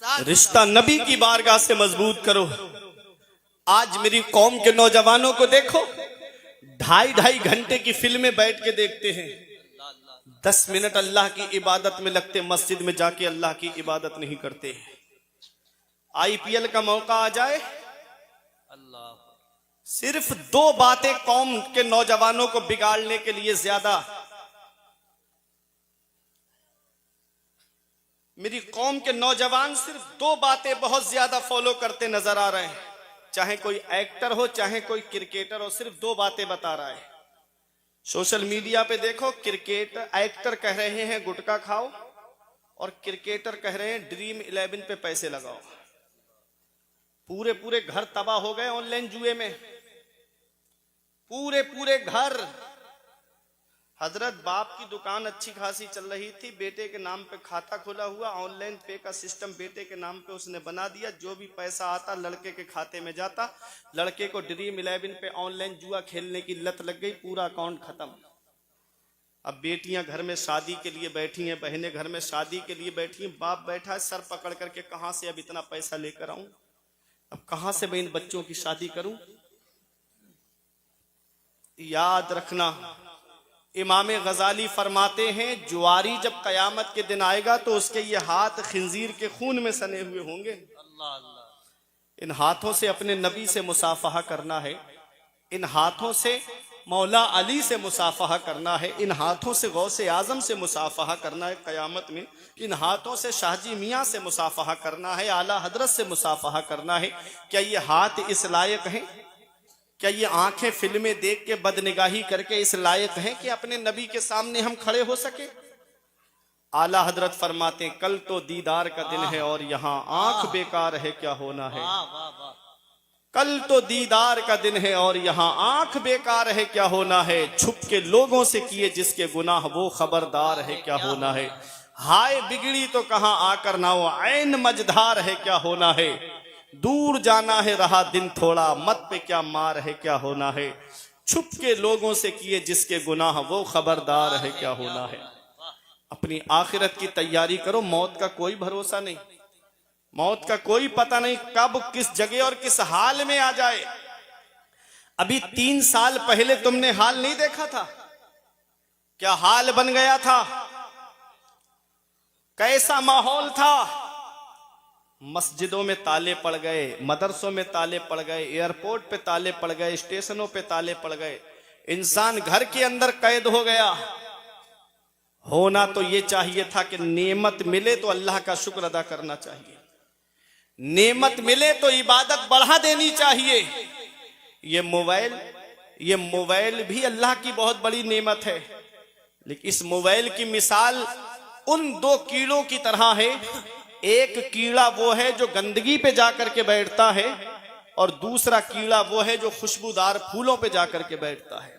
रिश्ता नबी की बारगाह से मजबूत करो। आज मेरी कौम के नौजवानों को देखो, 2.5 घंटे की फिल्में बैठ के देखते हैं, 10 मिनट अल्लाह की इबादत में लगते, मस्जिद में जाके अल्लाह की इबादत नहीं करते। IPL का मौका आ जाए, सिर्फ 2 बातें कौम के नौजवानों को बिगाड़ने के लिए ज्यादा। मेरी कौम के नौजवान सिर्फ 2 बातें बहुत ज्यादा फॉलो करते नजर आ रहे हैं, चाहे कोई एक्टर हो चाहे कोई क्रिकेटर हो, सिर्फ 2 बातें बता रहा है। सोशल मीडिया पे देखो, एक्टर कह रहे हैं गुटखा खाओ और क्रिकेटर कह रहे हैं ड्रीम 11 पे पैसे लगाओ। पूरे घर तबाह हो गए ऑनलाइन जुए में, पूरे घर। हजरत बाप की दुकान अच्छी खासी चल रही थी, बेटे के नाम पे खाता खुला हुआ, ऑनलाइन पे का सिस्टम बेटे के नाम पे उसने बना दिया। जो भी पैसा आता लड़के के खाते में जाता, लड़के को ड्रीम 11 पे ऑनलाइन जुआ खेलने की लत लग गई, पूरा अकाउंट खत्म। अब बेटियां घर में शादी के लिए बैठी हैं, बहनें घर में शादी के लिए बैठी हैं, बाप बैठा है सर पकड़ करके, कहां से अब इतना पैसा लेकर आऊं, अब कहां से मैं इन बच्चों की शादी करूं। याद रखना, इमाम गजाली फरमाते हैं, जुआरी जब कयामत के दिन आएगा तो उसके ये हाथ खिंजीर के खून में सने हुए होंगे। इन हाथों से अपने नबी से मुसाफहा करना है, इन हाथों से मौला अली से मुसाफहा करना है, इन हाथों से गौसे आजम से मुसाफहा करना है कयामत में, इन हाथों से शाहजी मियाँ से मुसाफहा करना है, आला हजरत से मुसाफहा करना है। क्या ये हाथ इस लायक हैं? क्या ये आंखें फिल्में देख के बदनिगाही करके इस लायक हैं कि अपने नबी के सामने हम खड़े हो सके? आला हजरत फरमाते, कल तो दीदार का दिन है और यहाँ आंख बेकार है क्या होना है। कल तो दीदार का दिन है और यहाँ आंख बेकार है क्या होना है। छुप के लोगों से किए जिसके गुनाह वो खबरदार है क्या होना है। हाय बिगड़ी तो कहाँ आकर ना हो, ऐन मझधार है क्या होना है। दूर जाना है रहा दिन थोड़ा, मत पे क्या मार है क्या होना है। छुप के लोगों से किए जिसके गुनाह वो खबरदार है क्या होना है। अपनी आखिरत की तैयारी करो, मौत का कोई भरोसा नहीं, मौत का कोई पता नहीं कब किस जगह और किस हाल में आ जाए। अभी 3 साल पहले तुमने हाल नहीं देखा था, क्या हाल बन गया था, कैसा माहौल था। मस्जिदों में ताले पड़ गए, मदरसों में ताले पड़ गए, एयरपोर्ट पे ताले पड़ गए, स्टेशनों पे ताले पड़ गए, इंसान घर के अंदर कैद हो गया। होना तो ये चाहिए था कि नेमत मिले तो अल्लाह का शुक्र अदा करना चाहिए, नेमत मिले तो इबादत बढ़ा देनी चाहिए। ये मोबाइल भी अल्लाह की बहुत बड़ी नेमत है, लेकिन इस मोबाइल की मिसाल उन 2 कीड़ों की तरह है। एक कीड़ा वो है जो गंदगी पे जाकर के बैठता है और दूसरा कीड़ा वो है जो खुशबूदार फूलों पे जाकर के बैठता है।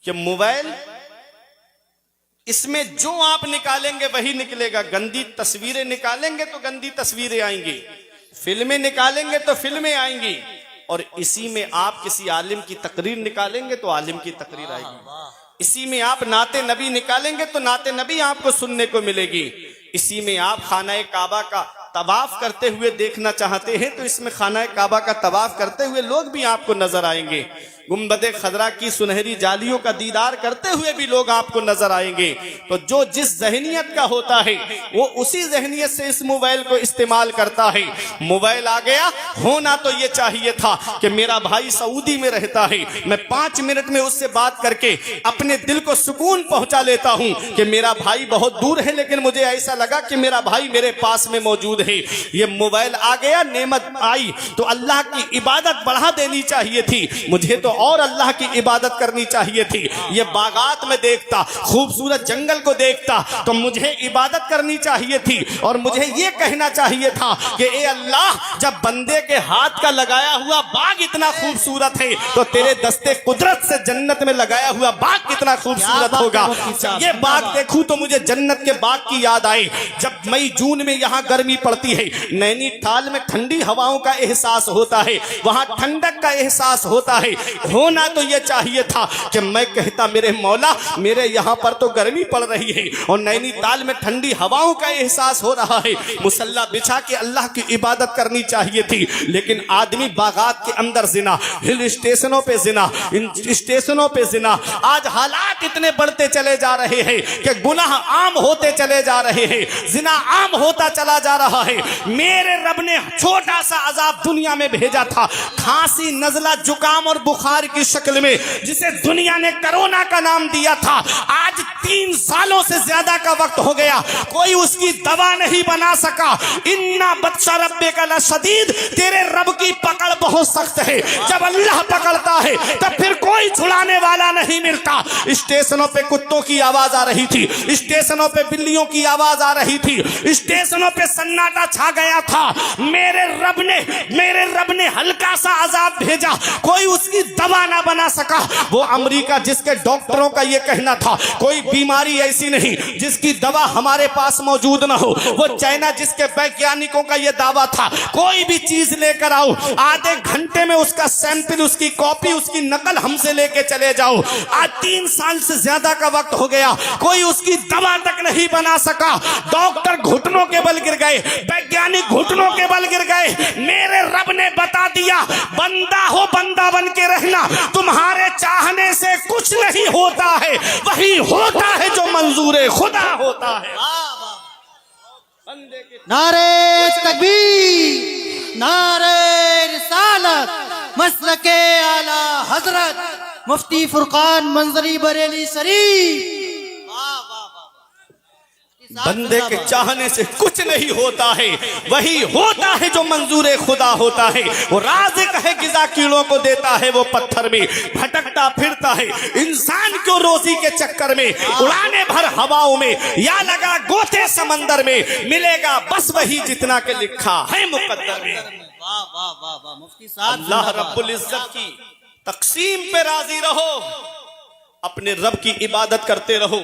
ये मोबाइल, इसमें जो आप निकालेंगे वही निकलेगा। गंदी तस्वीरें निकालेंगे तो गंदी तस्वीरें आएंगी, फिल्में निकालेंगे तो फिल्में आएंगी, और इसी में आप किसी आलिम की तकरीर निकालेंगे तो आलिम की तकरीर आएगी। इसी में आप नाते नबी निकालेंगे तो नाते नबी आपको सुनने को मिलेगी। इसी में आप खाना काबा का तवाफ करते हुए देखना चाहते हैं तो इसमें खाना काबा का तवाफ करते हुए लोग भी आपको नजर आएंगे। गुंबदे खजरा की सुनहरी जालियों का दीदार करते हुए भी लोग आपको नजर आएंगे। तो जो जिस जहनियत का होता है वो उसी जहनियत से इस मोबाइल को इस्तेमाल करता है। मोबाइल आ गया, होना तो ये चाहिए था कि मेरा भाई सऊदी में रहता है, मैं 5 मिनट में उससे बात करके अपने दिल को सुकून पहुंचा लेता हूं कि मेरा भाई बहुत दूर है लेकिन मुझे ऐसा लगा कि मेरा भाई मेरे पास में मौजूद है। ये मोबाइल आ गया, नेमत आई, तो अल्लाह की इबादत बढ़ा देनी चाहिए थी, मुझे तो और अल्लाह की इबादत करनी चाहिए थी। ये बागात में देखता, खूबसूरत जंगल को देखता तो मुझे इबादत करनी चाहिए थी और मुझे ये कहना चाहिए था कि ए अल्लाह, जब बंदे के हाथ का लगाया हुआ बाग इतना खूबसूरत है तो तेरे दस्ते कुदरत से जन्नत में लगाया हुआ बाग कितना खूबसूरत होगा। ये बाग देखूं तो मुझे जन्नत के बाग की याद आई। जब मई जून में यहाँ गर्मी पड़ती है, नैनीताल में ठंडी हवाओं का एहसास होता है, वहां ठंडक का एहसास होता है, होना तो ये चाहिए था कि मैं कहता मेरे मौला मेरे यहाँ पर तो गर्मी पड़ रही है और नैनीताल में ठंडी हवाओं का एहसास हो रहा है, मुसल्ला बिछा के अल्लाह की इबादत करनी चाहिए थी, लेकिन आदमी बागात के अंदर जिना, हिल स्टेशनों पे जिना, इन स्टेशनों पे जिना। आज हालात इतने बढ़ते चले जा रहे हैं कि गुनाह आम होते चले जा रहे हैं, जिना आम होता चला जा रहा है। मेरे रब ने छोटा सा अजाब दुनिया में भेजा था, खांसी, नजला, जुकाम और बुखार की शक्ल में, जिसे दुनिया ने कोरोना का नाम दिया था। आज 3 सालों से ज्यादा का वक्त हो गया, कोई उसकी दवा नहीं बना सका। इन्ना बदशा रब्बे का लशदीद, तेरे रब की पकड़ बहुत सख्त है। जब अल्लाह पकड़ता है तब फिर कोई छुड़ाने वाला नहीं मिलता। स्टेशनों पे कुत्तों की आवाज आ रही थी, स्टेशनों पे बिल्लियों की आवाज आ रही थी, स्टेशनों पे सन्नाटा छा गया था। मेरे रब ने हल्का सा अजाब भेजा, कोई उसकी दवा ना बना सका। वो अमेरिका जिसके डॉक्टरों का ये कहना था कोई बीमारी ऐसी नहीं जिसकी दवा हमारे पास मौजूद ना हो, वो चाइना जिसके वैज्ञानिकों का ये दावा था कोई भी चीज लेकर आओ, आधे घंटे में उसका सैंपल, उसकी कॉपी, उसकी नकल हमसे लेके चले जाओ। आज 3 साल से ज्यादा का वक्त हो गया, कोई उसकी दवा तक नहीं बना सका। डॉक्टर घुटनों के बल गिर गए, वैज्ञानिक घुटनों के बल गिर गए। मेरे रब ने बता दिया, बंदा हो बंदा बन के रहना, तुम्हारे चाहने से कुछ नहीं होता है, वही होता है जो मंजूर खुदा होता है। नारे तकबीर, नारे रिसालत, मसलके आला हजरत मुफ्ती फुरकान मंजरी बरेली शरीफ। बंदे के चाहने से कुछ नहीं होता है, वही होता है जो मंजूर खुदा होता है। वो राज़िक है, गिज़ा कीड़ों को देता है, वो पत्थर में भटकता फिरता है। इंसान क्यों रोजी के चक्कर में उड़ाने भर हवाओं में, या लगा गोते समंदर में, मिलेगा बस वही जितना के लिखा है मुकद्दर में। वाह वाह वाह वाह मुफ्ती साहब, अल्लाह रब्बुल इज्जत की तकसीम पे राजी रहो, अपने रब की इबादत करते रहो।